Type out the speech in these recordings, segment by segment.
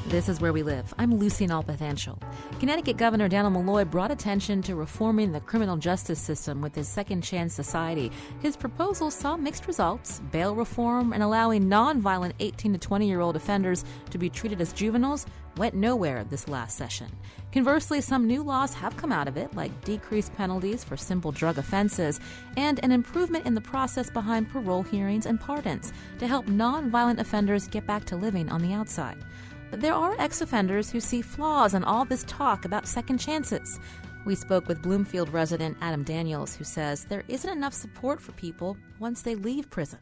This is Where We Live. I'm Lucy Nalpathanchel. Connecticut Governor Dannel Malloy brought attention to reforming the criminal justice system with his Second Chance Society. His proposals saw mixed results: bail reform and allowing nonviolent 18 to 20-year-old offenders to be treated as juveniles went nowhere this last session. Conversely, some new laws have come out of it, like decreased penalties for simple drug offenses and an improvement in the process behind parole hearings and pardons to help nonviolent offenders get back to living on the outside. But there are ex-offenders who see flaws in all this talk about second chances. We spoke with Bloomfield resident Adam Daniels, who says there isn't enough support for people once they leave prison.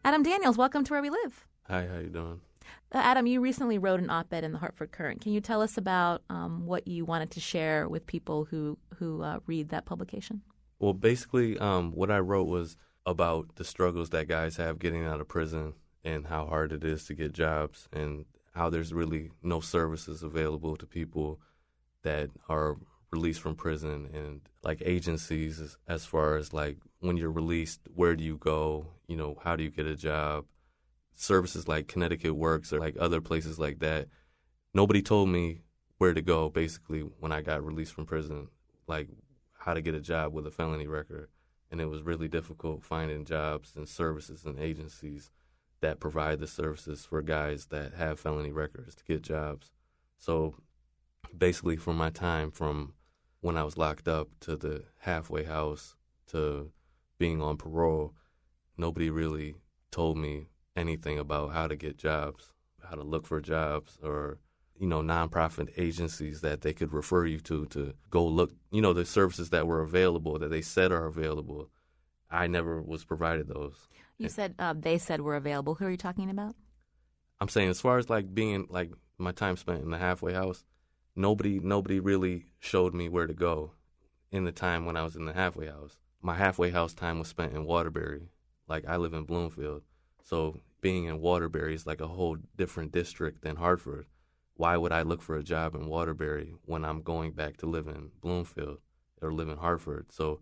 Adam Daniels, welcome to Where We Live. Hi, how you doing? Adam, you recently wrote an op-ed in the Hartford Courant. Can you tell us about what you wanted to share with people who read that publication? Well, basically, what I wrote was about the struggles that guys have getting out of prison and how hard it is to get jobs and how there's really no services available to people that are released from prison, and like agencies as far as like when you're released, where do you go? You know, how do you get a job? Services like Connecticut Works or like other places like that. Nobody told me where to go basically when I got released from prison, like how to get a job with a felony record. And it was really difficult finding jobs and services and agencies that provide the services for guys that have felony records to get jobs. So basically from my time from when I was locked up to the halfway house to being on parole, nobody really told me anything about how to get jobs, how to look for jobs, or, you know, nonprofit agencies that they could refer you to go look, you know, the services that were available, that they said are available. I never was provided those. You said they said were available. Who are you talking about? I'm saying as far as like being like my time spent in the halfway house, nobody really showed me where to go in the time when I was in the halfway house. My halfway house time was spent in Waterbury. Like I live in Bloomfield. So being in Waterbury is like a whole different district than Hartford. Why would I look for a job in Waterbury when I'm going back to live in Bloomfield or live in Hartford? So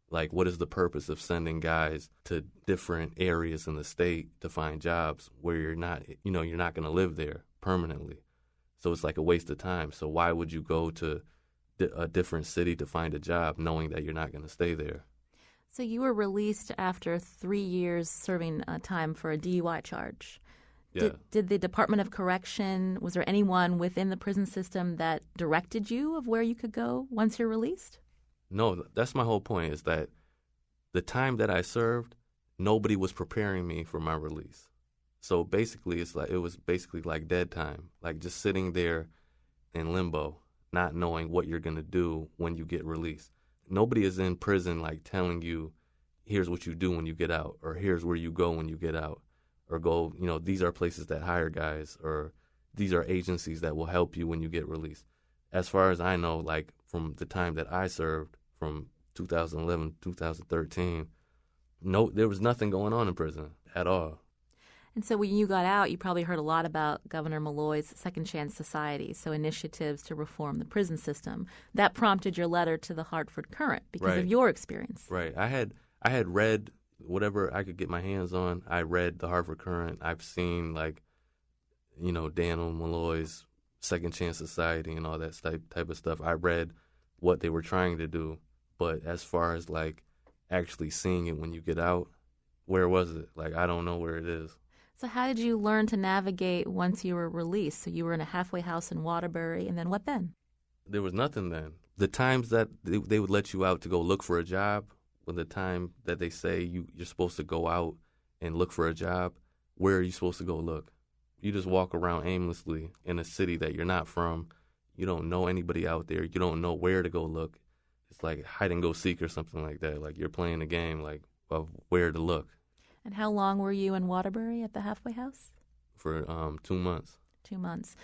like, what is the purpose of sending guys to different areas in the state to find jobs where you're not going to live there permanently? So it's like a waste of time. So why would you go to a different city to find a job knowing that you're not going to stay there? So you were released after 3 years serving time for a DUI charge. Yeah. Did the Department of Correction, was there anyone within the prison system that directed you of where you could go once you're released? No, that's my whole point, is that the time that I served, nobody was preparing me for my release. So basically, it was basically like dead time, like just sitting there in limbo, not knowing what you're going to do when you get released. Nobody is in prison like telling you, here's what you do when you get out, or here's where you go when you get out, or go, you know, these are places that hire guys, or these are agencies that will help you when you get released. As far as I know, like from the time that I served, from 2011 to 2013, there was nothing going on in prison at all. And so when you got out, you probably heard a lot about Governor Malloy's Second Chance Society, so initiatives to reform the prison system. That prompted your letter to the Hartford Courant because of your experience. Right. I had read whatever I could get my hands on. I read the Hartford Courant. I've seen, like, you know, Dannel Malloy's Second Chance Society and all that type of stuff. I read what they were trying to do. But as far as, like, actually seeing it when you get out, where was it? Like, I don't know where it is. So how did you learn to navigate once you were released? So you were in a halfway house in Waterbury, and then what then? There was nothing then. The times that they would let you out to go look for a job, when the time that they say you're supposed to go out and look for a job, where are you supposed to go look? You just walk around aimlessly in a city that you're not from. You don't know anybody out there. You don't know where to go look. It's like hide and go seek or something like that. Like you're playing a game like of where to look. And how long were you in Waterbury at the halfway house? For 2 months. 2 months.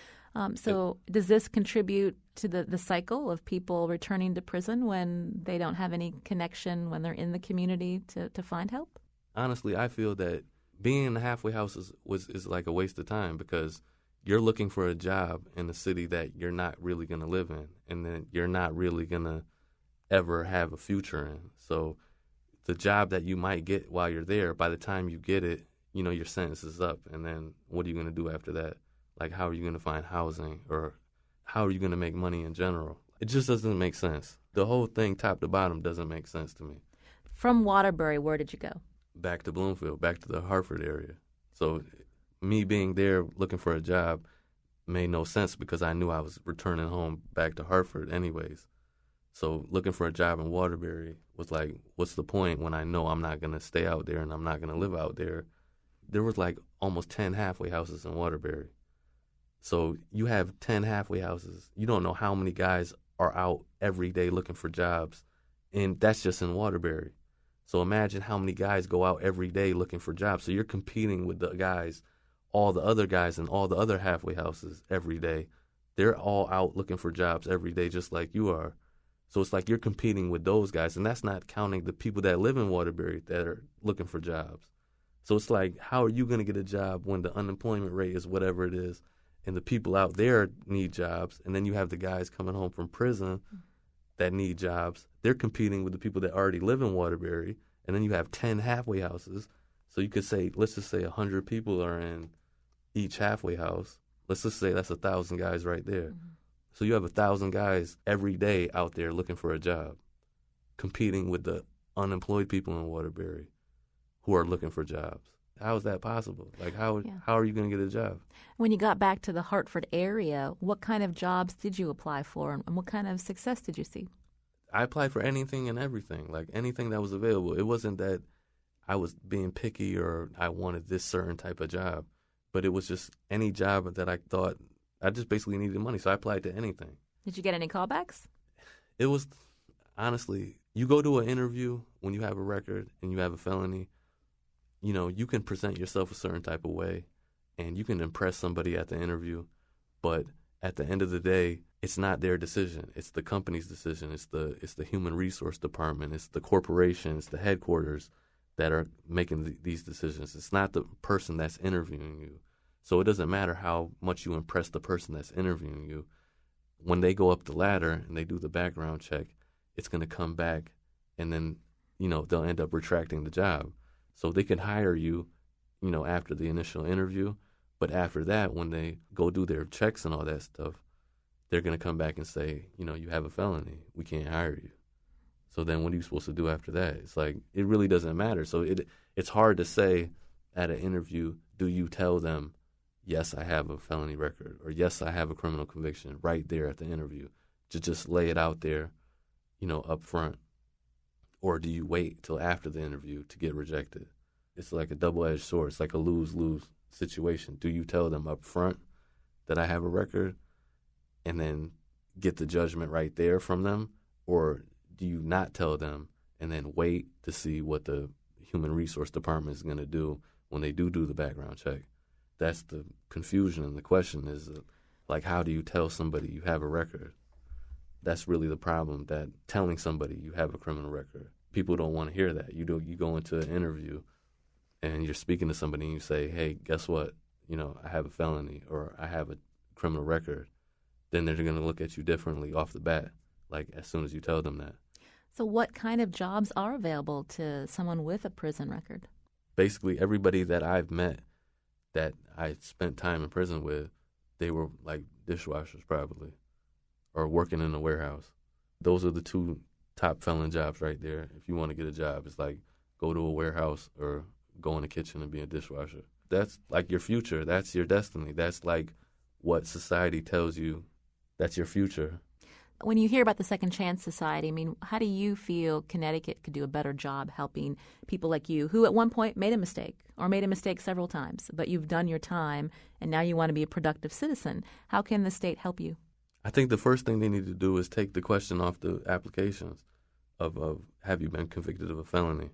So does this contribute to the cycle of people returning to prison when they don't have any connection when they're in the community to find help? Honestly, I feel that being in the halfway house is like a waste of time, because you're looking for a job in a city that you're not really going to live in, and then you're not really going to ever have a future in. So the job that you might get while you're there, by the time you get it, you know, your sentence is up. And then what are you going to do after that? Like, how are you going to find housing, or how are you going to make money in general? It just doesn't make sense. The whole thing, top to bottom, doesn't make sense to me. From Waterbury, where did you go? Back to Bloomfield, back to the Hartford area. So me being there looking for a job made no sense because I knew I was returning home back to Hartford anyways. So looking for a job in Waterbury was like, what's the point when I know I'm not going to stay out there and I'm not going to live out there? There was like almost 10 halfway houses in Waterbury. So you have 10 halfway houses. You don't know how many guys are out every day looking for jobs, and that's just in Waterbury. So imagine how many guys go out every day looking for jobs. So you're competing with the guys, all the other guys in all the other halfway houses every day. They're all out looking for jobs every day just like you are. So it's like you're competing with those guys, and that's not counting the people that live in Waterbury that are looking for jobs. So it's like, how are you going to get a job when the unemployment rate is whatever it is, and the people out there need jobs, and then you have the guys coming home from prison that need jobs. They're competing with the people that already live in Waterbury, and then you have 10 halfway houses. So you could say, let's just say 100 people are in each halfway house. Let's just say that's 1,000 guys right there. Mm-hmm. So you have 1,000 guys every day out there looking for a job, competing with the unemployed people in Waterbury who are looking for jobs. How is that possible? Like, how are you going to get a job? When you got back to the Hartford area, what kind of jobs did you apply for, and what kind of success did you see? I applied for anything and everything, like anything that was available. It wasn't that I was being picky or I wanted this certain type of job, but it was just any job that I thought I just basically needed money, so I applied to anything. Did you get any callbacks? It was, honestly, you go to an interview when you have a record and you have a felony, you know, you can present yourself a certain type of way and you can impress somebody at the interview, but at the end of the day, it's not their decision. It's the company's decision. It's the human resource department. It's the corporation. It's the headquarters that are making these decisions. It's not the person that's interviewing you. So it doesn't matter how much you impress the person that's interviewing you. When they go up the ladder and they do the background check, it's going to come back, and then, you know, they'll end up retracting the job. So they can hire you, you know, after the initial interview, but after that, when they go do their checks and all that stuff, they're going to come back and say, you know, you have a felony. We can't hire you. So then what are you supposed to do after that? It's like, it really doesn't matter. So it's hard to say at an interview, do you tell them, yes, I have a felony record, or yes, I have a criminal conviction right there at the interview, to just lay it out there, you know, up front? Or do you wait till after the interview to get rejected? It's like a double-edged sword. It's like a lose-lose situation. Do you tell them up front that I have a record and then get the judgment right there from them? Or do you not tell them and then wait to see what the human resource department is going to do when they do the background check? That's the confusion, and the question is, like, how do you tell somebody you have a record? That's really the problem, that telling somebody you have a criminal record. People don't want to hear that. You go into an interview and you're speaking to somebody and you say, hey, guess what? You know, I have a felony or I have a criminal record. Then they're going to look at you differently off the bat, like as soon as you tell them that. So what kind of jobs are available to someone with a prison record? Basically, everybody that I've met that I spent time in prison with, they were like dishwashers probably, or working in a warehouse. Those are the two top felon jobs right there. If you want to get a job, it's like go to a warehouse or go in the kitchen and be a dishwasher. That's like your future. That's your destiny. That's like what society tells you. That's your future. When you hear about the Second Chance Society, I mean, how do you feel Connecticut could do a better job helping people like you who at one point made a mistake or made a mistake several times, but you've done your time and now you want to be a productive citizen? How can the state help you? I think the first thing they need to do is take the question off the applications of have you been convicted of a felony?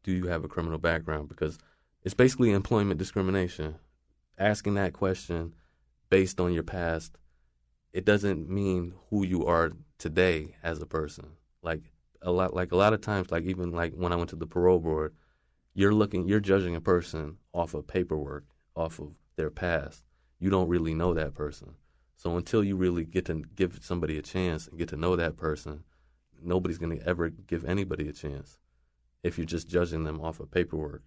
Do you have a criminal background? Because it's basically employment discrimination. Asking that question based on your past, it doesn't mean who you are today as a person. Like a lot of times, like even like when I went to the parole board, you're judging a person off of paperwork, off of their past. You don't really know that person. So until you really get to give somebody a chance and get to know that person, nobody's going to ever give anybody a chance if you're just judging them off of paperwork.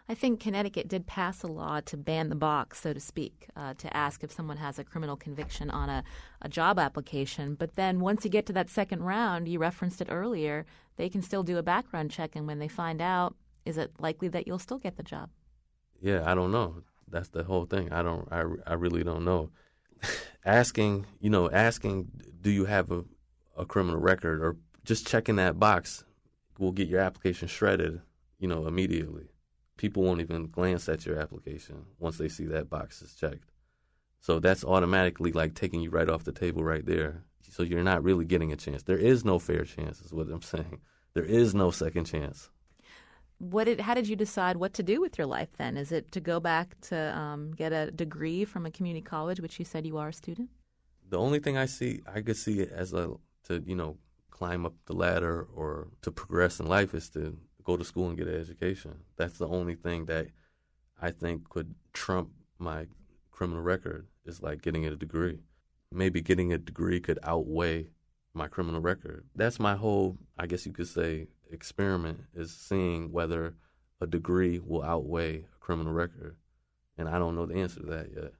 I think Connecticut did pass a law to ban the box, so to speak, to ask if someone has a criminal conviction on a job application. But then once you get to that second round, you referenced it earlier, they can still do a background check. And when they find out, is it likely that you'll still get the job? Yeah, I don't know. That's the whole thing. I really don't know. asking, do you have a criminal record, or just checking that box will get your application shredded, immediately. People won't even glance at your application once they see that box is checked. So that's automatically like taking you right off the table right there. So you're not really getting a chance. There is no fair chance is what I'm saying. There is no second chance. How did you decide what to do with your life then? Is it to go back to get a degree from a community college, which you said you are a student? The only thing I could see it as to climb up the ladder or to progress in life is to go to school and get an education. That's the only thing that I think could trump my criminal record, is like getting a degree. Maybe getting a degree could outweigh my criminal record. That's my whole, I guess you could say, experiment, is seeing whether a degree will outweigh a criminal record. And I don't know the answer to that yet.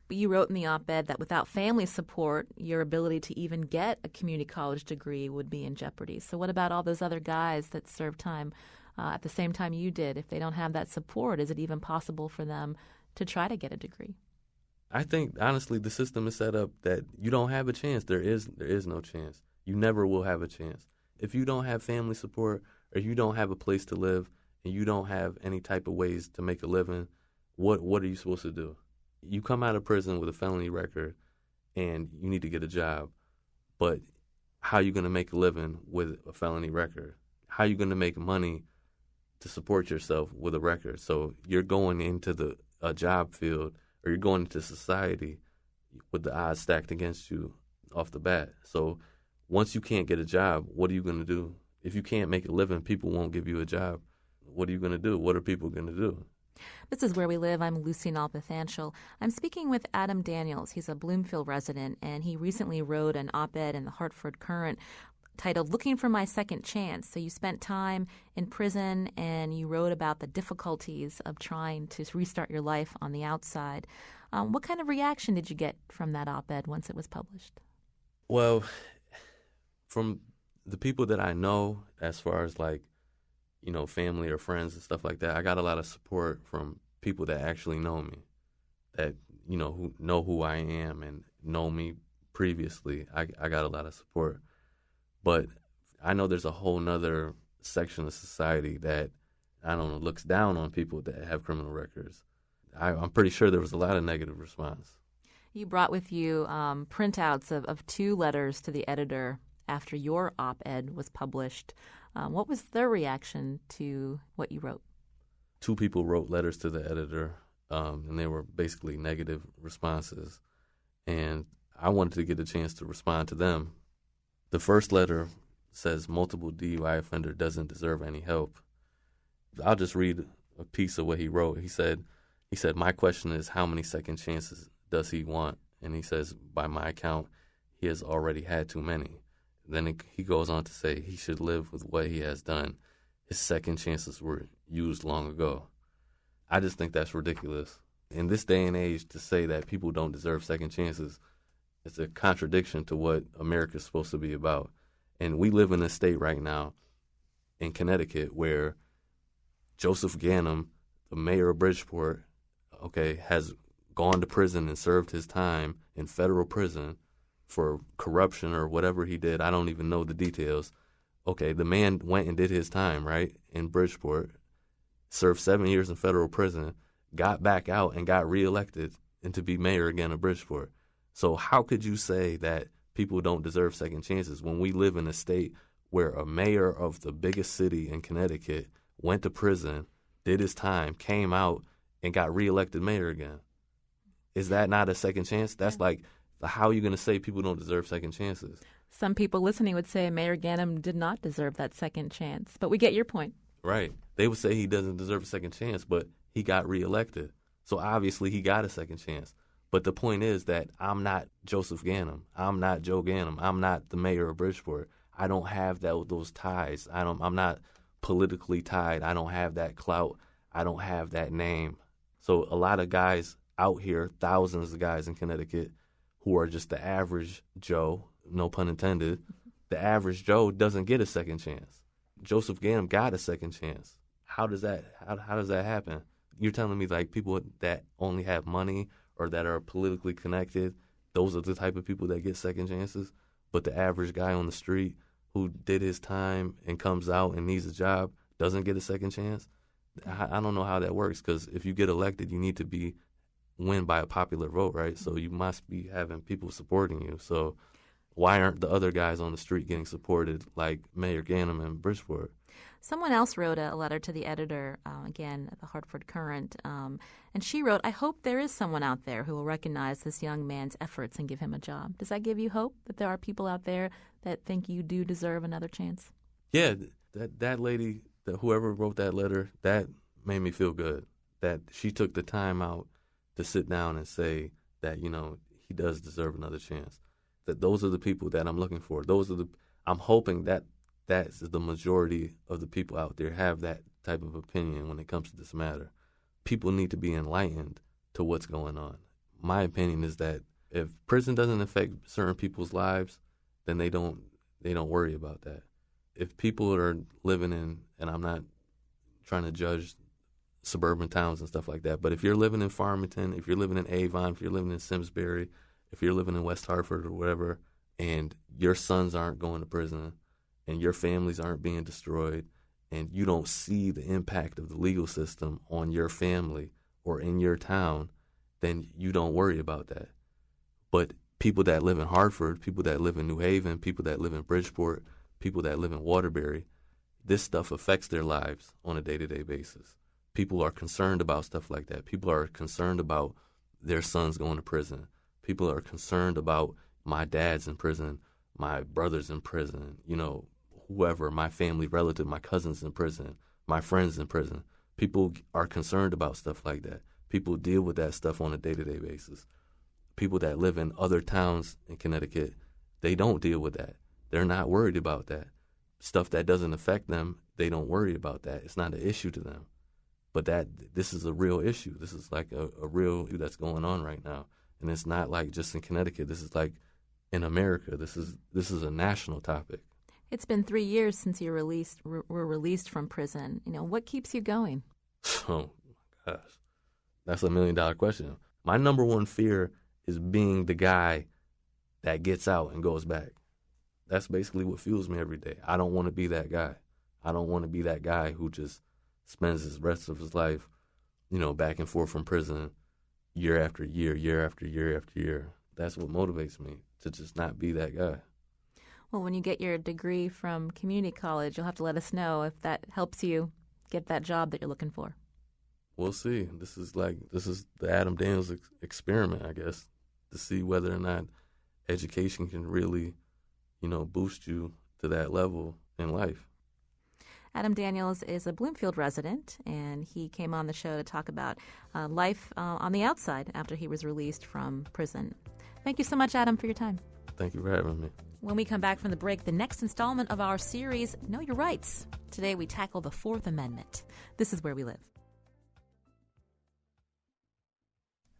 But you wrote in the op-ed that without family support, your ability to even get a community college degree would be in jeopardy. So what about all those other guys that served time at the same time you did? If they don't have that support, is it even possible for them to try to get a degree? I think, honestly, the system is set up that you don't have a chance. There is no chance. You never will have a chance. If you don't have family support, or you don't have a place to live, and you don't have any type of ways to make a living, what are you supposed to do? You come out of prison with a felony record, and you need to get a job. But how are you going to make a living with a felony record? How are you going to make money to support yourself with a record? So you're going into a job field, or you're going into society with the odds stacked against you off the bat. So once you can't get a job, what are you going to do? If you can't make a living, people won't give you a job. What are you going to do? What are people going to do? This is Where We Live. I'm Lucy Nalpathanchel. I'm speaking with Adam Daniels. He's a Bloomfield resident, and he recently wrote an op-ed in the Hartford Courant titled Looking for My Second Chance. So you spent time in prison, and you wrote about the difficulties of trying to restart your life on the outside. What kind of reaction did you get from that op-ed once it was published? Well, from the people that I know, as far as family or friends and stuff like that, I got a lot of support from people that actually know me, that, who know who I am and know me previously. I got a lot of support. But I know there's a whole nother section of society that, I don't know, looks down on people that have criminal records. I'm pretty sure there was a lot of negative response. You brought with you printouts of 2 letters to the editor after your op-ed was published. What was their reaction to what you wrote? 2 people wrote letters to the editor, and they were basically negative responses. And I wanted to get a chance to respond to them. The first letter says, multiple DUI offender doesn't deserve any help. I'll just read a piece of what he wrote. He said, my question is, how many second chances does he want? And he says, by my account, he has already had too many. Then he goes on to say he should live with what he has done. His second chances were used long ago. I just think that's ridiculous. In this day and age, to say that people don't deserve second chances, it's a contradiction to what America's supposed to be about. And we live in a state right now in Connecticut where Joseph Ganim, the mayor of Bridgeport, has gone to prison and served his time in federal prison for corruption or whatever he did. I don't even know the details. The man went and did his time, right, in Bridgeport, served 7 years in federal prison, got back out and got reelected and to be mayor again of Bridgeport. So how could you say that people don't deserve second chances when we live in a state where a mayor of the biggest city in Connecticut went to prison, did his time, came out, and got reelected mayor again? Is that not a second chance? That's how are you going to say people don't deserve second chances? Some people listening would say Mayor Ganim did not deserve that second chance, but we get your point. Right. They would say he doesn't deserve a second chance, but he got reelected. So obviously he got a second chance. But the point is that I'm not Joseph Ganim. I'm not Joe Ganim. I'm not the mayor of Bridgeport. I don't have those ties. I'm not politically tied. I don't have that clout. I don't have that name. So a lot of guys out here, thousands of guys in Connecticut, who are just the average Joe, no pun intended, the average Joe doesn't get a second chance. Joseph Ganim got a second chance. How does that happen? You're telling me like people that only have money or that are politically connected, those are the type of people that get second chances, but the average guy on the street who did his time and comes out and needs a job doesn't get a second chance? I don't know how that works, because if you get elected, you need to win by a popular vote, right? So you must be having people supporting you. So why aren't the other guys on the street getting supported like Mayor Ganim in Bridgeport? Someone else wrote a letter to the editor, again, at the Hartford Courant, and she wrote, I hope there is someone out there who will recognize this young man's efforts and give him a job. Does that give you hope that there are people out there that think you do deserve another chance? Yeah, that lady, whoever wrote that letter, that made me feel good, that she took the time out to sit down and say that, he does deserve another chance. That those are the people that I'm looking for. I'm hoping that that's the majority of the people out there have that type of opinion when it comes to this matter. People need to be enlightened to what's going on. My opinion is that if prison doesn't affect certain people's lives, then they don't worry about that. If people are living in, and I'm not trying to judge suburban towns and stuff like that, but if you're living in Farmington, if you're living in Avon, if you're living in Simsbury, if you're living in West Hartford or whatever, and your sons aren't going to prison and your families aren't being destroyed, and you don't see the impact of the legal system on your family or in your town, then you don't worry about that. But people that live in Hartford, people that live in New Haven, people that live in Bridgeport, people that live in Waterbury, this stuff affects their lives on a day-to-day basis. People are concerned about stuff like that. People are concerned about their sons going to prison. People are concerned about my dad's in prison, my brother's in prison, whoever, my family relative, my cousin's in prison, my friend's in prison. People are concerned about stuff like that. People deal with that stuff on a day-to-day basis. People that live in other towns in Connecticut, they don't deal with that. They're not worried about that. Stuff that doesn't affect them, they don't worry about that. It's not an issue to them. But this is a real issue. This is like a real issue that's going on right now. And it's not like just in Connecticut. This is like in America. This is a national topic. It's been 3 years since you were released from prison. What keeps you going? Oh, my gosh. That's $1 million question. My number one fear is being the guy that gets out and goes back. That's basically what fuels me every day. I don't want to be that guy. I don't want to be that guy who just spends the rest of his life, back and forth from prison year after year, year after year after year. That's what motivates me, to just not be that guy. Well, when you get your degree from community college, you'll have to let us know if that helps you get that job that you're looking for. We'll see. This is the Adam Daniels experiment, I guess, to see whether or not education can really, boost you to that level in life. Adam Daniels is a Bloomfield resident, and he came on the show to talk about life on the outside after he was released from prison. Thank you so much, Adam, for your time. Thank you for having me. When we come back from the break, the next installment of our series, Know Your Rights. Today we tackle the Fourth Amendment. This is Where We Live.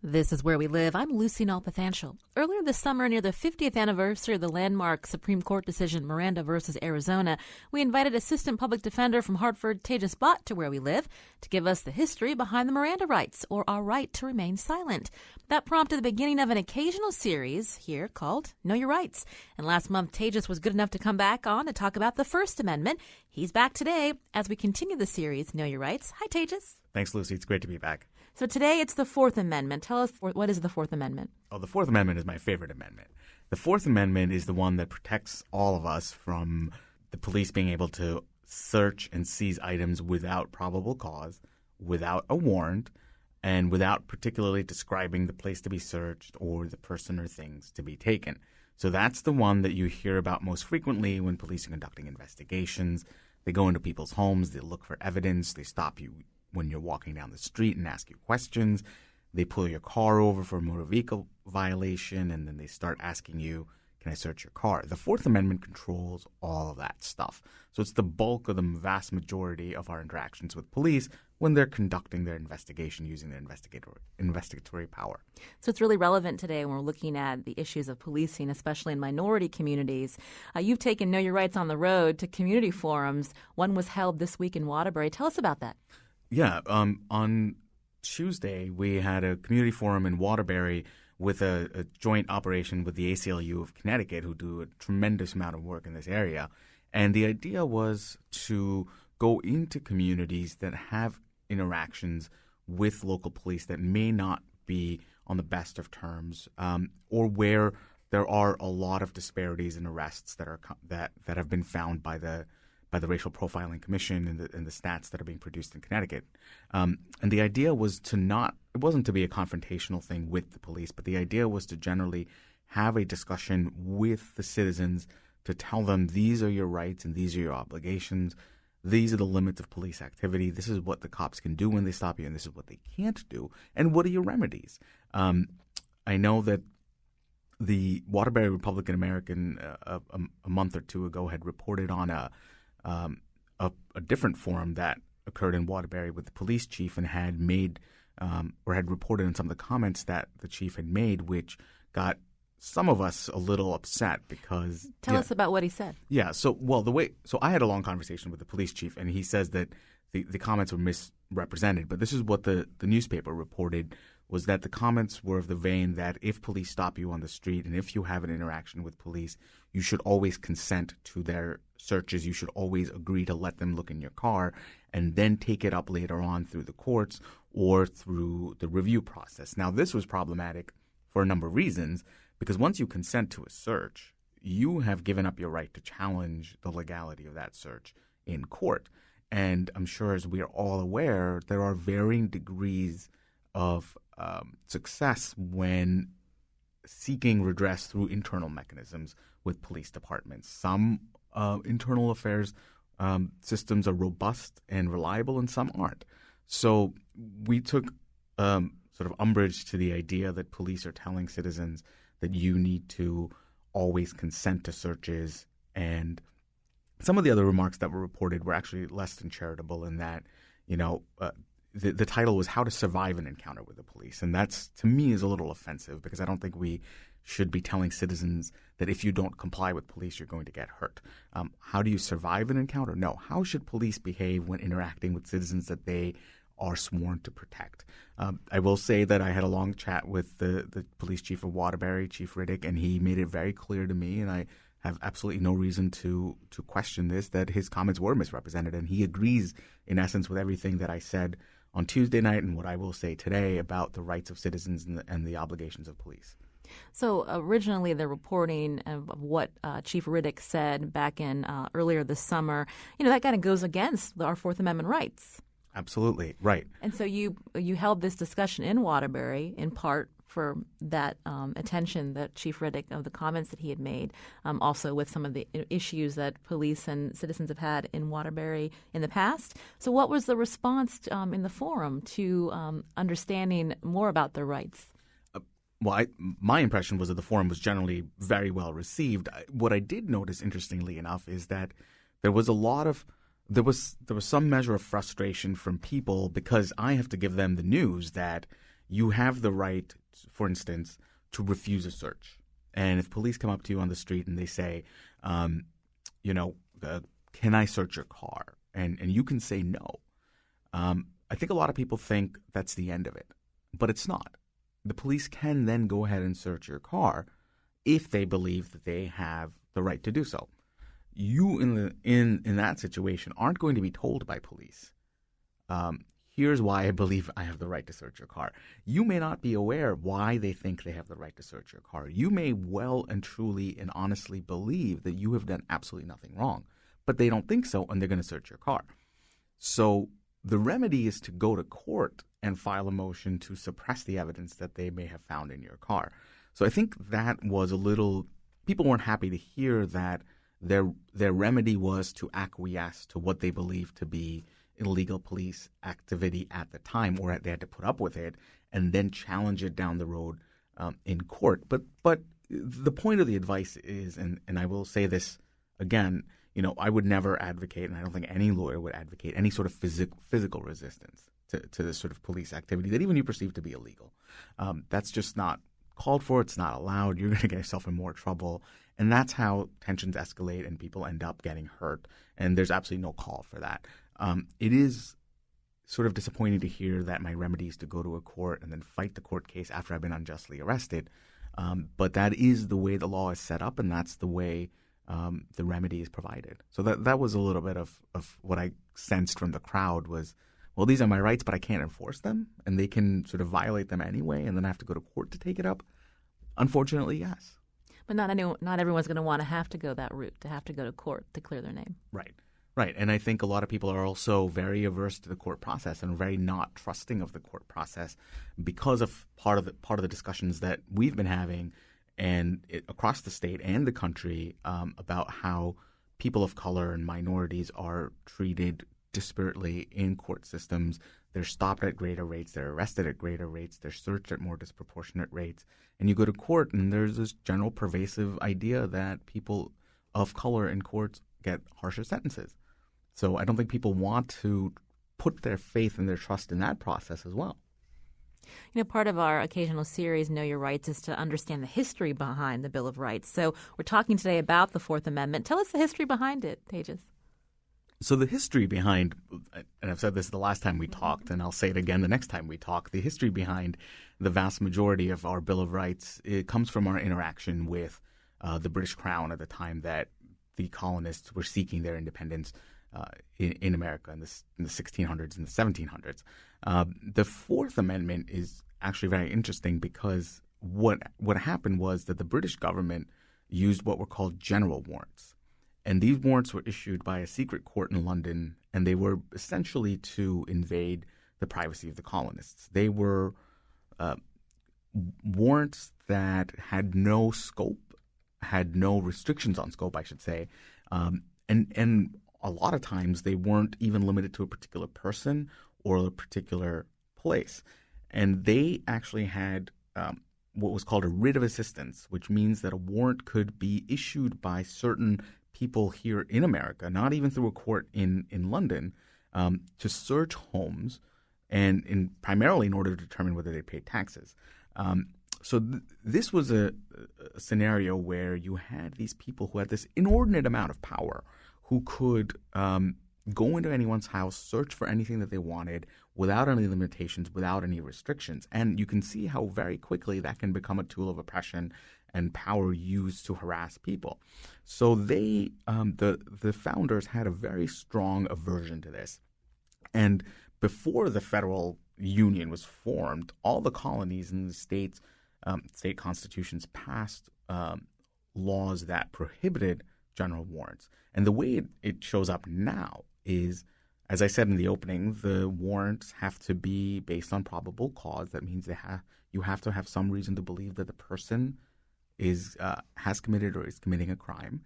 This is Where We Live. I'm Lucy Nalpathanchel. Earlier this summer, near the 50th anniversary of the landmark Supreme Court decision Miranda versus Arizona, we invited Assistant Public Defender from Hartford, Tejas Bhatt, to Where We Live to give us the history behind the Miranda rights, or our right to remain silent. That prompted the beginning of an occasional series here called Know Your Rights. And last month, Tejas was good enough to come back on to talk about the First Amendment. He's back today as we continue the series Know Your Rights. Hi, Tejas. Thanks, Lucy. It's great to be back. So today it's the Fourth Amendment. Tell us, what is the Fourth Amendment? Oh, the Fourth Amendment is my favorite amendment. The Fourth Amendment is the one that protects all of us from the police being able to search and seize items without probable cause, without a warrant, and without particularly describing the place to be searched or the person or things to be taken. So that's the one that you hear about most frequently when police are conducting investigations. They go into people's homes, they look for evidence, they stop you when you're walking down the street and ask you questions. They pull your car over for a motor vehicle violation, and then they start asking you, can I search your car? The Fourth Amendment controls all of that stuff. So it's the bulk of the vast majority of our interactions with police when they're conducting their investigation using their investigatory power. So it's really relevant today when we're looking at the issues of policing, especially in minority communities. You've taken Know Your Rights on the road to community forums. One was held this week in Waterbury. Tell us about that. Yeah, on Tuesday, we had a community forum in Waterbury with a joint operation with the ACLU of Connecticut, who do a tremendous amount of work in this area. And the idea was to go into communities that have interactions with local police that may not be on the best of terms, or where there are a lot of disparities in arrests that have been found by the Racial Profiling Commission and the stats that are being produced in Connecticut. And the idea was it wasn't to be a confrontational thing with the police, but the idea was to generally have a discussion with the citizens to tell them these are your rights and these are your obligations. These are the limits of police activity. This is what the cops can do when they stop you, and this is what they can't do. And what are your remedies? I know that the Waterbury Republican American a month or two ago had reported on a different forum that occurred in Waterbury with the police chief and had made or had reported on some of the comments that the chief had made, which got some of us a little upset because Tell us about what he said. Yeah. So I had a long conversation with the police chief, and he says that the comments were misrepresented. But this is what the newspaper reported, was that the comments were of the vein that if police stop you on the street and if you have an interaction with police, you should always consent to their searches. You should always agree to let them look in your car and then take it up later on through the courts or through the review process. Now, this was problematic for a number of reasons, because once you consent to a search, you have given up your right to challenge the legality of that search in court. And I'm sure, as we are all aware, there are varying degrees of success when seeking redress through internal mechanisms with police departments. Some internal affairs systems are robust and reliable, and some aren't. So we took sort of umbrage to the idea that police are telling citizens that you need to always consent to searches. And some of the other remarks that were reported were actually less than charitable in that, the title was How to Survive an Encounter with the Police. And that's, to me, is a little offensive, because I don't think we should be telling citizens that if you don't comply with police, you're going to get hurt. How do you survive an encounter? No. How should police behave when interacting with citizens that they are sworn to protect? I will say that I had a long chat with the police chief of Waterbury, Chief Riddick, and he made it very clear to me, and I have absolutely no reason to question this, that his comments were misrepresented. And he agrees, in essence, with everything that I said on Tuesday night and what I will say today about the rights of citizens and the obligations of police. So originally, the reporting of what Chief Riddick said back in earlier this summer, that kind of goes against our Fourth Amendment rights. Absolutely, right. And so you held this discussion in Waterbury in part for that attention that Chief Riddick, of the comments that he had made, also with some of the issues that police and citizens have had in Waterbury in the past. So what was the response in the forum to understanding more about their rights? My impression was that the forum was generally very well received. What I did notice, interestingly enough, is that there was some measure of frustration from people, because I have to give them the news that you have the right, for instance, to refuse a search. And if police come up to you on the street and they say, can I search your car? And you can say no. I think a lot of people think that's the end of it, but it's not. The police can then go ahead and search your car if they believe that they have the right to do so. You in that situation aren't going to be told by police, here's why I believe I have the right to search your car. You may not be aware why they think they have the right to search your car. You may well and truly and honestly believe that you have done absolutely nothing wrong, but they don't think so, and they're going to search your car. So the remedy is to go to court and file a motion to suppress the evidence that they may have found in your car. So I think that was people weren't happy to hear that their remedy was to acquiesce to what they believed to be illegal police activity at the time, or they had to put up with it and then challenge it down the road in court. But the point of the advice is, and I will say this again, I would never advocate, and I don't think any lawyer would advocate any sort of physical resistance to this sort of police activity that even you perceive to be illegal. That's just not called for. It's not allowed. You're going to get yourself in more trouble. And that's how tensions escalate and people end up getting hurt. And there's absolutely no call for that. It is sort of disappointing to hear that my remedy is to go to a court and then fight the court case after I've been unjustly arrested. But that is the way the law is set up, and that's the way the remedy is provided. So that was a little bit of what I sensed from the crowd was, well, these are my rights, but I can't enforce them, and they can sort of violate them anyway, and then I have to go to court to take it up. Unfortunately, yes. But not everyone's going to want to have to go that route, to have to go to court to clear their name. Right. And I think a lot of people are also very averse to the court process and very not trusting of the court process because of part of the discussions that we've been having across the state and the country about how people of color and minorities are treated disparately in court systems. They're stopped at greater rates. They're arrested at greater rates. They're searched at more disproportionate rates. And you go to court, and there's this general pervasive idea that people of color in courts get harsher sentences. So I don't think people want to put their faith and their trust in that process as well. Part of our occasional series, Know Your Rights, is to understand the history behind the Bill of Rights. So we're talking today about the Fourth Amendment. Tell us the history behind it, Tejas. So the history behind, and I've said this the last time we talked, and I'll say it again the next time we talk, the history behind the vast majority of our Bill of Rights, it comes from our interaction with the British Crown at the time that the colonists were seeking their independence in America in the 1600s and the 1700s. The Fourth Amendment is actually very interesting because what happened was that the British government used what were called general warrants. And these warrants were issued by a secret court in London, and they were essentially to invade the privacy of the colonists. They were warrants that had no scope, had no restrictions on scope, I should say, and a lot of times they weren't even limited to a particular person or a particular place. And they actually had what was called a writ of assistance, which means that a warrant could be issued by certain people here in America, not even through a court in London, to search homes and primarily in order to determine whether they paid taxes. So this was a scenario where you had these people who had this inordinate amount of power who could go into anyone's house, search for anything that they wanted without any limitations, without any restrictions. And you can see how very quickly that can become a tool of oppression and power used to harass people. So they, the founders had a very strong aversion to this. And before the federal union was formed, all the colonies in the states, state constitutions passed laws that prohibited general warrants. And the way it shows up now is, as I said in the opening, the warrants have to be based on probable cause. That means you have to have some reason to believe that the person has committed or is committing a crime.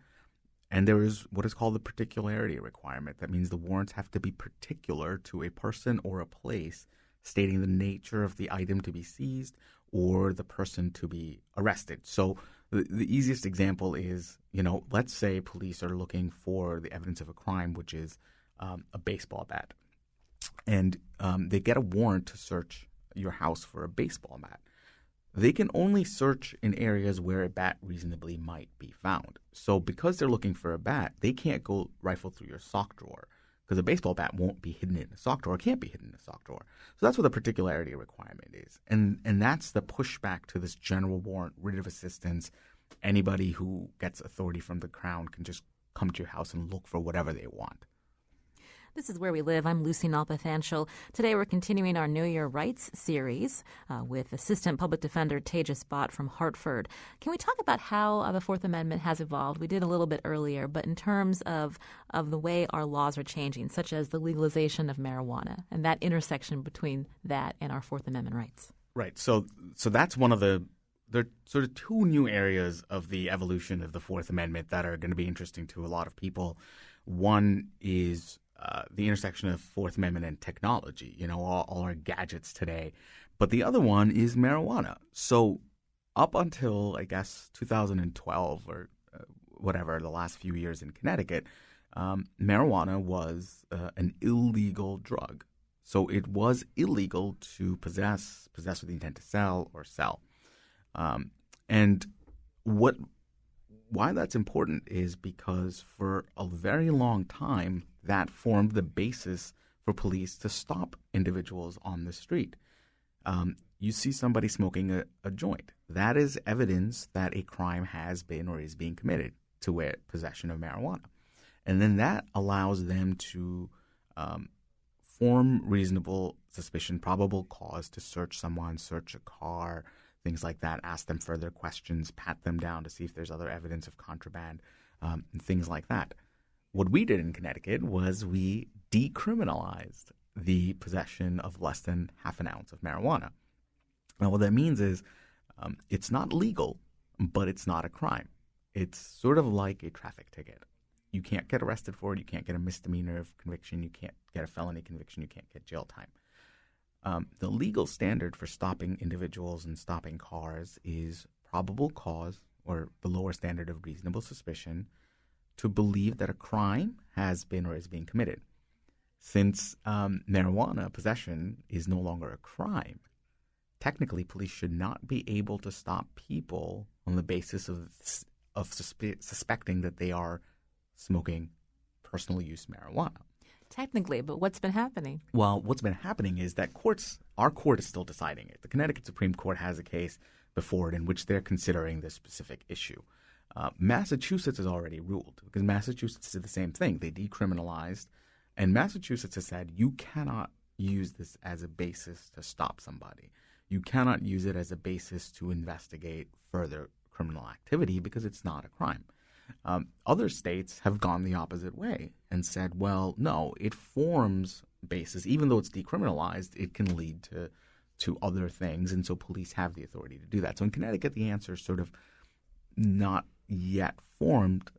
And there is what is called the particularity requirement. That means the warrants have to be particular to a person or a place, stating the nature of the item to be seized or the person to be arrested. So the easiest example is, let's say police are looking for the evidence of a crime, which is a baseball bat. And they get a warrant to search your house for a baseball bat. They can only search in areas where a bat reasonably might be found. So because they're looking for a bat, they can't go rifle through your sock drawer because a baseball bat won't be hidden in a sock drawer, can't be hidden in a sock drawer. So that's what the particularity requirement is. And that's the pushback to this general warrant, writ of assistance. Anybody who gets authority from the Crown can just come to your house and look for whatever they want. This is Where We Live. I'm Lucy Nalpathanchil. Today we're continuing our Know Your Rights series with Assistant Public Defender Tejas Bhatt from Hartford. Can we talk about how the Fourth Amendment has evolved? We did a little bit earlier, but in terms of the way our laws are changing, such as the legalization of marijuana and that intersection between that and our Fourth Amendment rights. Right. So that's one of there are sort of two new areas of the evolution of the Fourth Amendment that are going to be interesting to a lot of people. One is the intersection of Fourth Amendment and technology, all our gadgets today. But the other one is marijuana. So up until, I guess, 2012 or whatever, the last few years in Connecticut, marijuana was an illegal drug. So it was illegal to possess with the intent to sell or sell. And why that's important is because for a very long time, that formed the basis for police to stop individuals on the street. You see somebody smoking a joint. That is evidence that a crime has been or is being committed to possession of marijuana. And then that allows them to form reasonable suspicion, probable cause to search someone, search a car, things like that, ask them further questions, pat them down to see if there's other evidence of contraband, and things like that. What we did in Connecticut was we decriminalized the possession of less than half an ounce of marijuana. Now, what that means is it's not legal, but it's not a crime. It's sort of like a traffic ticket. You can't get arrested for it. You can't get a misdemeanor conviction. You can't get a felony conviction. You can't get jail time. The legal standard for stopping individuals and stopping cars is probable cause, or the lower standard of reasonable suspicion, to believe that a crime has been or is being committed. Since marijuana possession is no longer a crime, technically police should not be able to stop people on the basis of suspecting that they are smoking personal use marijuana. Technically, but what's been happening? Well, what's been happening is that our court is still deciding it. The Connecticut Supreme Court has a case before it in which they're considering this specific issue. Massachusetts has already ruled, because Massachusetts did the same thing. They decriminalized, and Massachusetts has said you cannot use this as a basis to stop somebody. You cannot use it as a basis to investigate further criminal activity because it's not a crime. Other states have gone the opposite way and said, well, no, it forms basis. Even though it's decriminalized, it can lead to other things, and so police have the authority to do that. So in Connecticut, the answer is sort of not yet formed.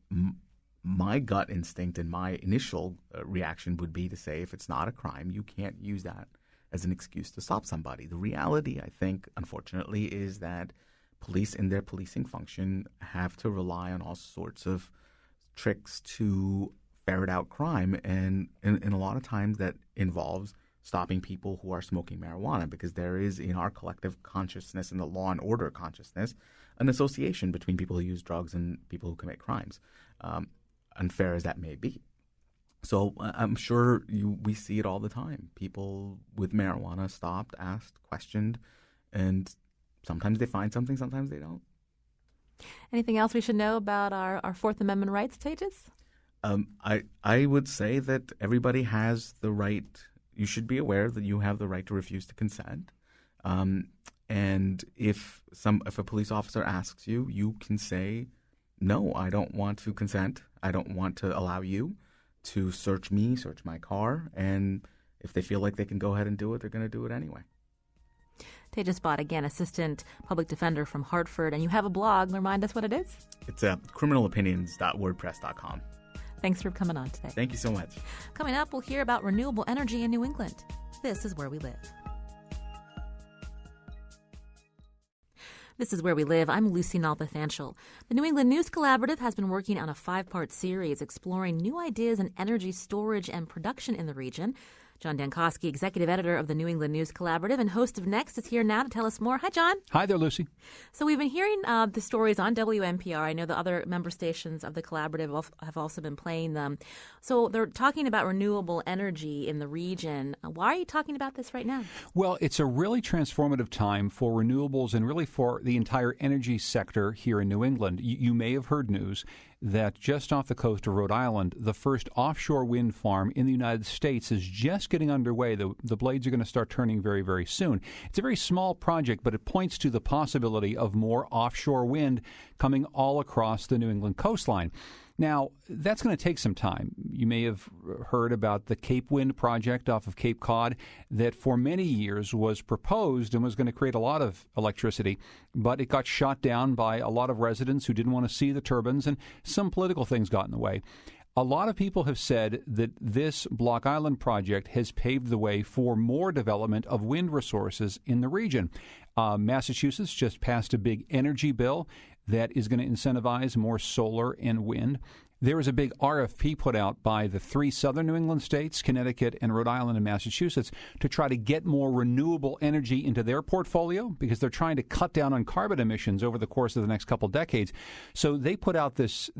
My gut instinct and my initial reaction would be to say, if it's not a crime, you can't use that as an excuse to stop somebody. The reality, I think, unfortunately, is that police in their policing function have to rely on all sorts of tricks to ferret out crime, and a lot of times that involves stopping people who are smoking marijuana, because there is, in our collective consciousness, in the law and order consciousness, an association between people who use drugs and people who commit crimes, unfair as that may be. So I'm sure we see it all the time. People with marijuana stopped, asked, questioned, and sometimes they find something, sometimes they don't. Anything else we should know about our Fourth Amendment rights, Tejas? I would say that everybody has the right. You should be aware that you have the right to refuse to consent. And if a police officer asks you, you can say, no, I don't want to consent. I don't want to allow you to search me, search my car. And if they feel like they can go ahead and do it, they're going to do it anyway. Tejas Bhatt, again, Assistant Public Defender from Hartford, and you have a blog. Remind us what it is. It's criminalopinions.wordpress.com. Thanks for coming on today. Thank you so much. Coming up, we'll hear about renewable energy in New England. This is Where We Live. This is Where We Live. I'm Lucy Nalpathanchel. The New England News Collaborative has been working on a 5-part series exploring new ideas in energy storage and production in the region. John Dankosky, executive editor of the New England News Collaborative and host of Next, is here now to tell us more. Hi, John. Hi there, Lucy. So we've been hearing the stories on WNPR. I know the other member stations of the Collaborative have also been playing them. So they're talking about renewable energy in the region. Why are you talking about this right now? Well, it's a really transformative time for renewables and really for the entire energy sector here in New England. You may have heard news that just off the coast of Rhode Island, the first offshore wind farm in the United States is just getting underway. The blades are going to start turning very, very soon. It's a very small project, but it points to the possibility of more offshore wind coming all across the New England coastline. Now, that's going to take some time. You may have heard about the Cape Wind project off of Cape Cod that for many years was proposed and was going to create a lot of electricity, but it got shot down by a lot of residents who didn't want to see the turbines, and some political things got in the way. A lot of people have said that this Block Island project has paved the way for more development of wind resources in the region. Massachusetts just passed a big energy bill that is going to incentivize more solar and wind. There was a big RFP put out by the 3 southern New England states, Connecticut and Rhode Island and Massachusetts, to try to get more renewable energy into their portfolio because they're trying to cut down on carbon emissions over the course of the next couple decades. So they put out this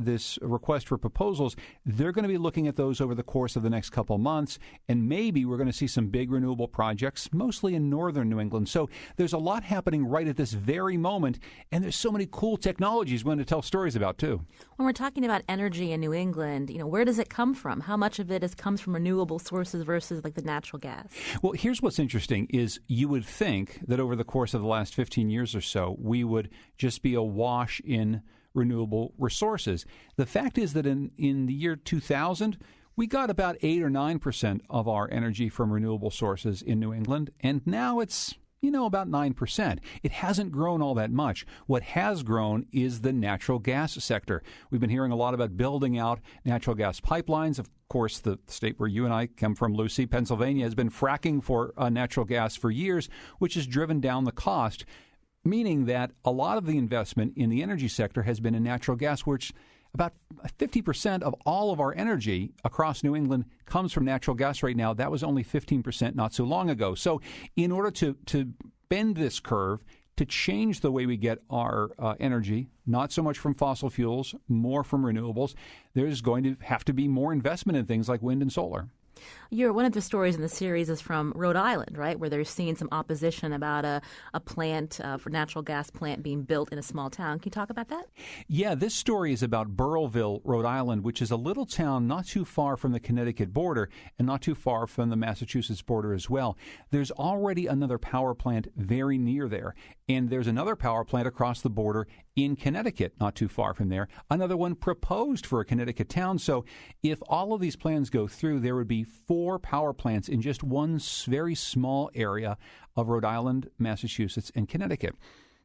request for proposals. They're going to be looking at those over the course of the next couple months, and maybe we're going to see some big renewable projects, mostly in northern New England. So there's a lot happening right at this very moment, and there's so many cool technologies we're going to tell stories about, too. When we're talking about energy in New England, where does it come from? How much of it comes from renewable sources versus like the natural gas? Well, here's what's interesting is you would think that over the course of the last 15 years or so, we would just be awash in renewable resources. The fact is that in the year 2000, we got about 8 or 9% of our energy from renewable sources in New England, and now it's about 9%. It hasn't grown all that much. What has grown is the natural gas sector. We've been hearing a lot about building out natural gas pipelines. Of course, the state where you and I come from, Lucy, Pennsylvania, has been fracking for natural gas for years, which has driven down the cost, meaning that a lot of the investment in the energy sector has been in natural gas, which about 50% of all of our energy across New England comes from natural gas right now. That was only 15% not so long ago. So in order to bend this curve, to change the way we get our energy, not so much from fossil fuels, more from renewables, there's going to have to be more investment in things like wind and solar. One of the stories in the series is from Rhode Island, right, where they're seeing some opposition about a plant for natural gas plant being built in a small town. Can you talk about that? Yeah, this story is about Burrillville, Rhode Island, which is a little town not too far from the Connecticut border and not too far from the Massachusetts border as well. There's already another power plant very near there, and there's another power plant across the border in Connecticut, not too far from there, another one proposed for a Connecticut town. So if all of these plans go through, there would be 4 power plants in just one very small area of Rhode Island, Massachusetts, and Connecticut.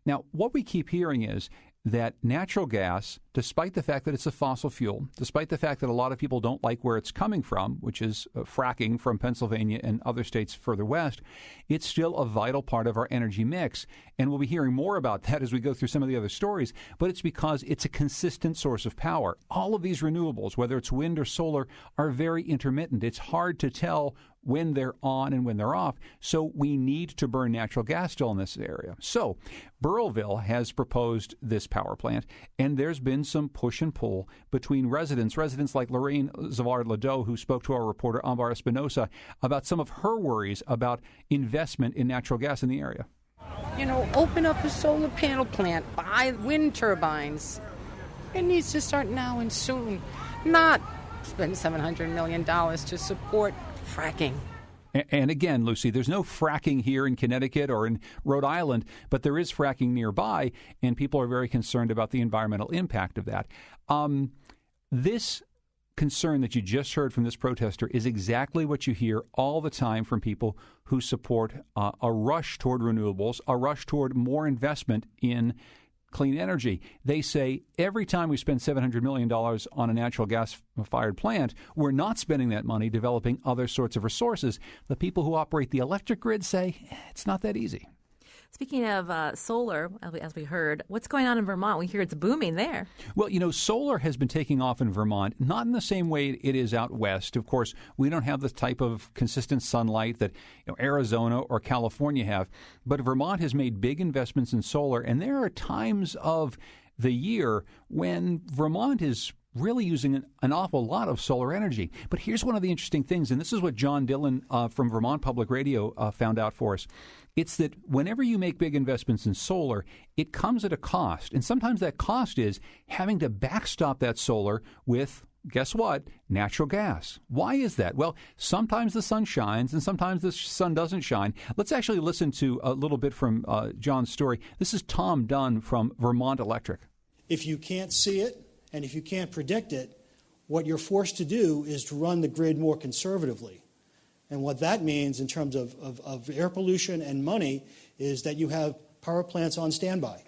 Now, what we keep hearing is that natural gas, despite the fact that it's a fossil fuel, despite the fact that a lot of people don't like where it's coming from, which is fracking from Pennsylvania and other states further west, it's still a vital part of our energy mix. And we'll be hearing more about that as we go through some of the other stories, but it's because it's a consistent source of power. All of these renewables, whether it's wind or solar, are very intermittent. It's hard to tell when they're on and when they're off, so we need to burn natural gas still in this area. So Burrillville has proposed this power plant, and there's been some push and pull between residents like Lorraine Zavard-Ladeau, who spoke to our reporter Ambar Espinosa about some of her worries about investment in natural gas in the area. Open up a solar panel plant, buy wind turbines. It needs to start now and soon, not spend $700 million to support fracking. And again, Lucy, there's no fracking here in Connecticut or in Rhode Island, but there is fracking nearby, and people are very concerned about the environmental impact of that. This concern that you just heard from this protester is exactly what you hear all the time from people who support a rush toward renewables, a rush toward more investment in clean energy. They say every time we spend $700 million on a natural gas-fired plant, we're not spending that money developing other sorts of resources. The people who operate the electric grid say it's not that easy. Speaking of solar, as we heard, what's going on in Vermont? We hear it's booming there. Well, solar has been taking off in Vermont, not in the same way it is out west. Of course, we don't have the type of consistent sunlight that Arizona or California have. But Vermont has made big investments in solar, and there are times of the year when Vermont is really using an awful lot of solar energy. But here's one of the interesting things, and this is what John Dillon from Vermont Public Radio found out for us. It's that whenever you make big investments in solar, it comes at a cost. And sometimes that cost is having to backstop that solar with, guess what, natural gas. Why is that? Well, sometimes the sun shines and sometimes the sun doesn't shine. Let's actually listen to a little bit from John's story. This is Tom Dunn from Vermont Electric. If you can't see it and if you can't predict it, what you're forced to do is to run the grid more conservatively. And what that means in terms of air pollution and money is that you have power plants on standby.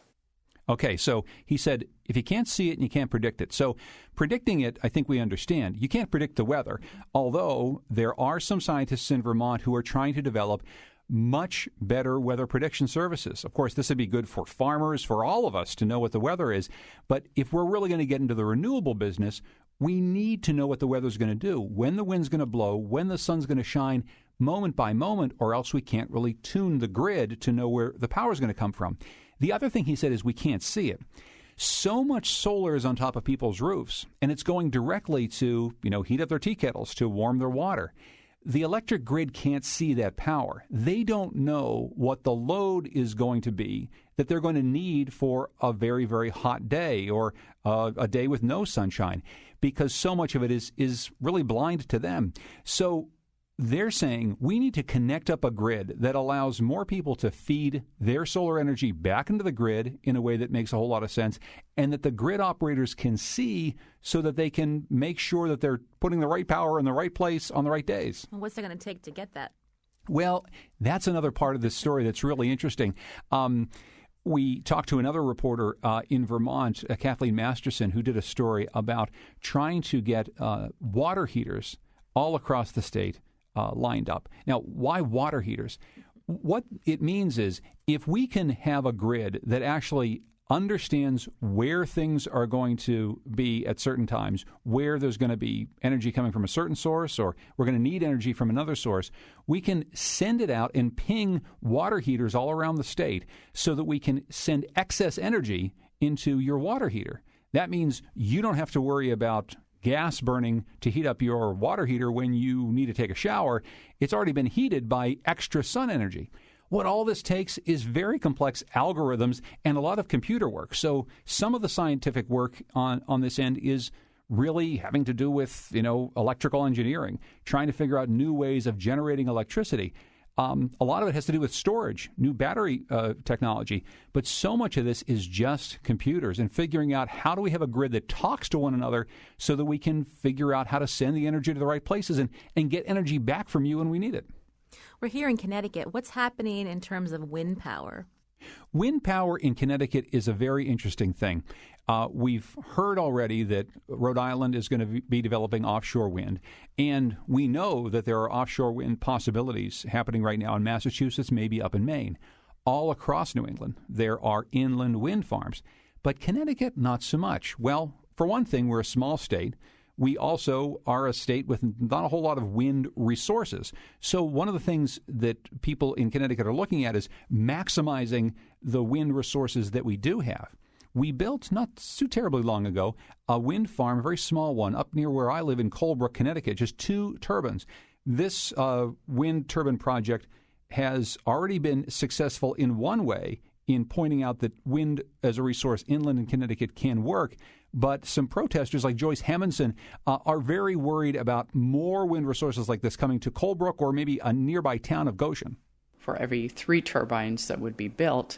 Okay, so he said if you can't see it and you can't predict it. So predicting it, I think we understand. You can't predict the weather, although there are some scientists in Vermont who are trying to develop much better weather prediction services. Of course, this would be good for farmers, for all of us to know what the weather is. But if we're really going to get into the renewable business, we need to know what the weather's going to do, when the wind's going to blow, when the sun's going to shine, moment by moment, or else we can't really tune the grid to know where the power's going to come from. The other thing he said is we can't see it. So much solar is on top of people's roofs, and it's going directly to, heat up their tea kettles, to warm their water. The electric grid can't see that power. They don't know what the load is going to be that they're going to need for a very, very hot day or a day with no sunshine, because so much of it is really blind to them. So they're saying we need to connect up a grid that allows more people to feed their solar energy back into the grid in a way that makes a whole lot of sense, and that the grid operators can see so that they can make sure that they're putting the right power in the right place on the right days. What's it going to take to get that? Well, that's another part of this story that's really interesting. We talked to another reporter in Vermont, Kathleen Masterson, who did a story about trying to get water heaters all across the state lined up. Now, why water heaters? What it means is if we can have a grid that actually understands where things are going to be at certain times, where there's going to be energy coming from a certain source or we're going to need energy from another source, we can send it out and ping water heaters all around the state so that we can send excess energy into your water heater. That means you don't have to worry about gas burning to heat up your water heater when you need to take a shower. It's already been heated by extra sun energy. What all this takes is very complex algorithms and a lot of computer work. So some of the scientific work on this end is really having to do with, electrical engineering, trying to figure out new ways of generating electricity. A lot of it has to do with storage, new battery technology. But so much of this is just computers and figuring out how do we have a grid that talks to one another so that we can figure out how to send the energy to the right places and get energy back from you when we need it. We're here in Connecticut. What's happening in terms of wind power? Wind power in Connecticut is a very interesting thing. We've heard already that Rhode Island is going to be developing offshore wind, and we know that there are offshore wind possibilities happening right now in Massachusetts, maybe up in Maine. All across New England, there are inland wind farms, but Connecticut, not so much. Well, for one thing, we're a small state. We also are a state with not a whole lot of wind resources. So one of the things that people in Connecticut are looking at is maximizing the wind resources that we do have. We built, not too terribly long ago, a wind farm, a very small one, up near where I live in Colebrook, Connecticut, just 2 turbines. This wind turbine project has already been successful in one way in pointing out that wind as a resource inland in Connecticut can work. But some protesters like Joyce Hemmonson are very worried about more wind resources like this coming to Colebrook or maybe a nearby town of Goshen. For every 3 turbines that would be built,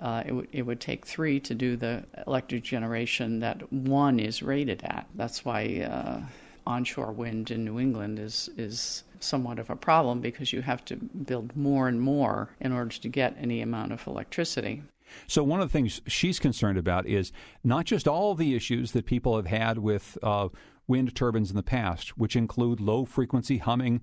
it would take 3 to do the electric generation that 1 is rated at. That's why onshore wind in New England is somewhat of a problem, because you have to build more and more in order to get any amount of electricity. So one of the things she's concerned about is not just all of the issues that people have had with wind turbines in the past, which include low-frequency humming,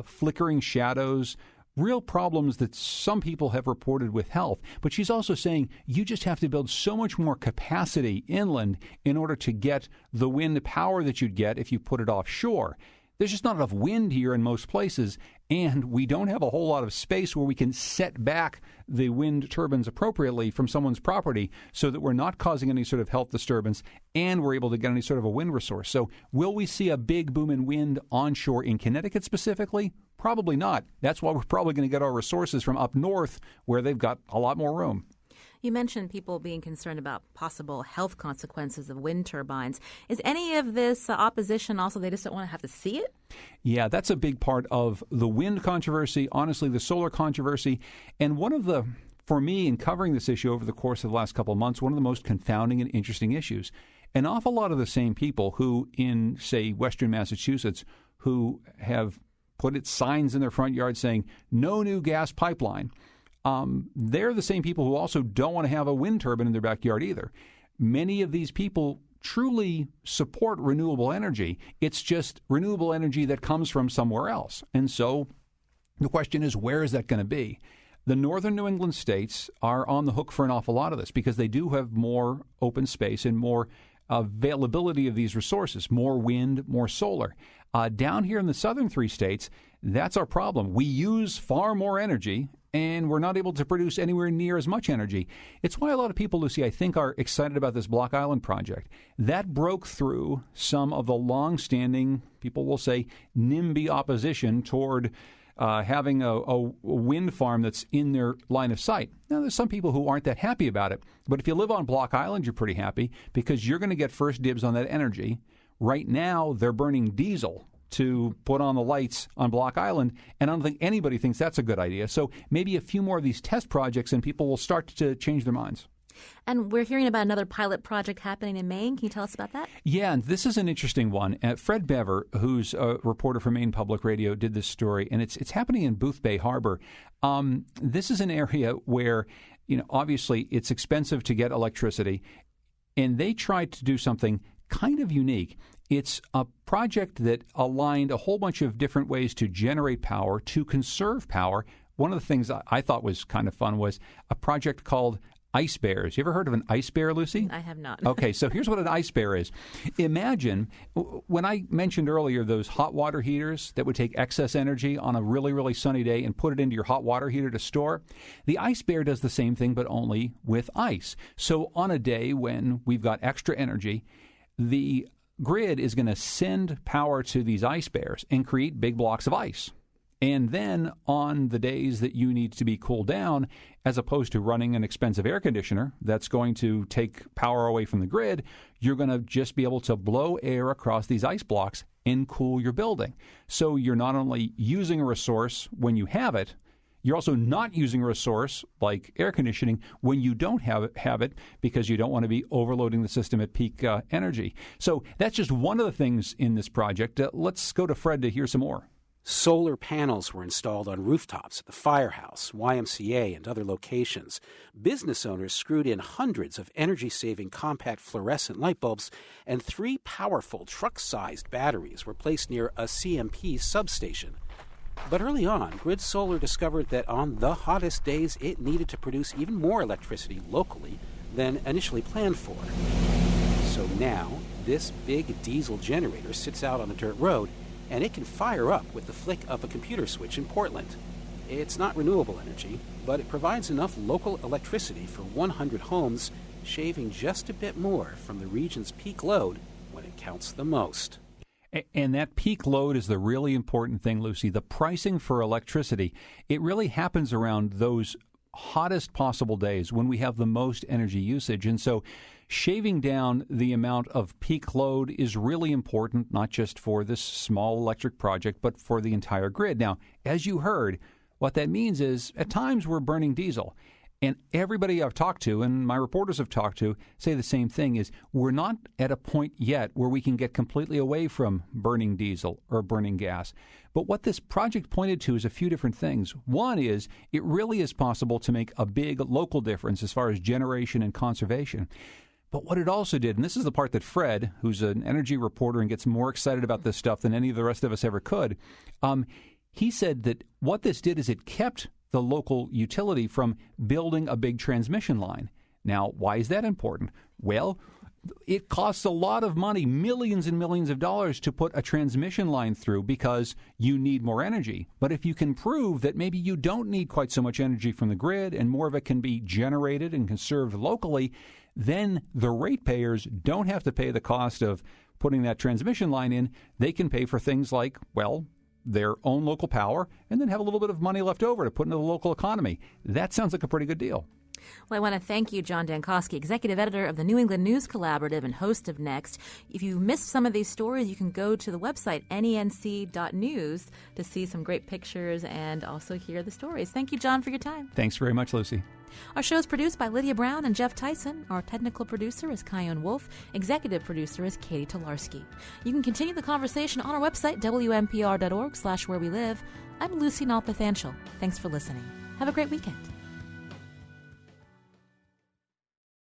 flickering shadows, real problems that some people have reported with health. But she's also saying you just have to build so much more capacity inland in order to get the wind power that you'd get if you put it offshore. There's just not enough wind here in most places, and we don't have a whole lot of space where we can set back the wind turbines appropriately from someone's property so that we're not causing any sort of health disturbance and we're able to get any sort of a wind resource. So will we see a big boom in wind onshore in Connecticut specifically? Probably not. That's why we're probably going to get our resources from up north where they've got a lot more room. You mentioned people being concerned about possible health consequences of wind turbines. Is any of this opposition also they just don't want to have to see it? Yeah, that's a big part of the wind controversy, honestly, the solar controversy. And one of the, for me, in covering this issue over the course of the last couple of months, one of the most confounding and interesting issues. An awful lot of the same people who in, say, Western Massachusetts, who have put signs in their front yard saying, no new gas pipeline, they're the same people who also don't want to have a wind turbine in their backyard either. Many of these people truly support renewable energy. It's just renewable energy that comes from somewhere else. And so the question is, where is that going to be? The northern New England states are on the hook for an awful lot of this because they do have more open space and more availability of these resources, more wind, more solar. Down here in the southern three states, that's our problem. We use far more energy, and we're not able to produce anywhere near as much energy. It's why a lot of people, Lucy, I think, are excited about this Block Island project. That broke through some of the long-standing, people will say, NIMBY opposition toward having a wind farm that's in their line of sight. Now, there's some people who aren't that happy about it, but if you live on Block Island, you're pretty happy because you're going to get first dibs on that energy. Right now, they're burning diesel to put on the lights on Block Island, and I don't think anybody thinks that's a good idea. So maybe a few more of these test projects and people will start to change their minds. And we're hearing about another pilot project happening in Maine. Can you tell us about that? Yeah, and this is an interesting one. Fred Bever, who's a reporter for Maine Public Radio, did this story, and it's happening in Boothbay Harbor. This is an area where, obviously it's expensive to get electricity, and they tried to do something kind of unique. It's a project that aligned a whole bunch of different ways to generate power, to conserve power. One of the things I thought was kind of fun was a project called Ice Bears. You ever heard of an ice bear, Lucy? I have not. Okay, so here's what an ice bear is. Imagine, when I mentioned earlier those hot water heaters that would take excess energy on a really, really sunny day and put it into your hot water heater to store, the ice bear does the same thing, but only with ice. So on a day when we've got extra energy, the grid is going to send power to these ice bears and create big blocks of ice. And then on the days that you need to be cooled down, as opposed to running an expensive air conditioner that's going to take power away from the grid, you're going to just be able to blow air across these ice blocks and cool your building. So you're not only using a resource when you have it, you're also not using a resource like air conditioning when you don't have it because you don't want to be overloading the system at peak energy. So that's just one of the things in this project. Let's go to Fred to hear some more. Solar panels were installed on rooftops at the firehouse, YMCA, and other locations. Business owners screwed in hundreds of energy-saving compact fluorescent light bulbs, and 3 powerful truck-sized batteries were placed near a CMP substation. But early on, Grid Solar discovered that on the hottest days, it needed to produce even more electricity locally than initially planned for. So now, this big diesel generator sits out on a dirt road, and it can fire up with the flick of a computer switch in Portland. It's not renewable energy, but it provides enough local electricity for 100 homes, shaving just a bit more from the region's peak load when it counts the most. And that peak load is the really important thing, Lucy. The pricing for electricity, it really happens around those hottest possible days when we have the most energy usage. And so shaving down the amount of peak load is really important, not just for this small electric project, but for the entire grid. Now, as you heard, what that means is at times we're burning diesel. And everybody I've talked to, and my reporters have talked to, say the same thing, is we're not at a point yet where we can get completely away from burning diesel or burning gas. But what this project pointed to is a few different things. One is it really is possible to make a big local difference as far as generation and conservation. But what it also did, and this is the part that Fred, who's an energy reporter and gets more excited about this stuff than any of the rest of us ever could, he said that what this did is it kept the local utility from building a big transmission line. Now, why is that important? Well, it costs a lot of money, millions and millions of dollars to put a transmission line through because you need more energy. But if you can prove that maybe you don't need quite so much energy from the grid and more of it can be generated and conserved locally, then the ratepayers don't have to pay the cost of putting that transmission line in. They can pay for things like, well, their own local power and then have a little bit of money left over to put into the local economy. That sounds like a pretty good deal. Well, I want to thank you, John Dankosky, executive editor of the New England News Collaborative and host of Next. If you missed some of these stories, you can go to the website, nenc.news, to see some great pictures and also hear the stories. Thank you, John, for your time. Thanks very much, Lucy. Our show is produced by Lydia Brown and Jeff Tyson. Our technical producer is Kyone Wolf. Executive producer is Katie Tolarski. You can continue the conversation on our website, WNPR.org/where we live. I'm Lucy Nalpathanchel. Thanks for listening. Have a great weekend.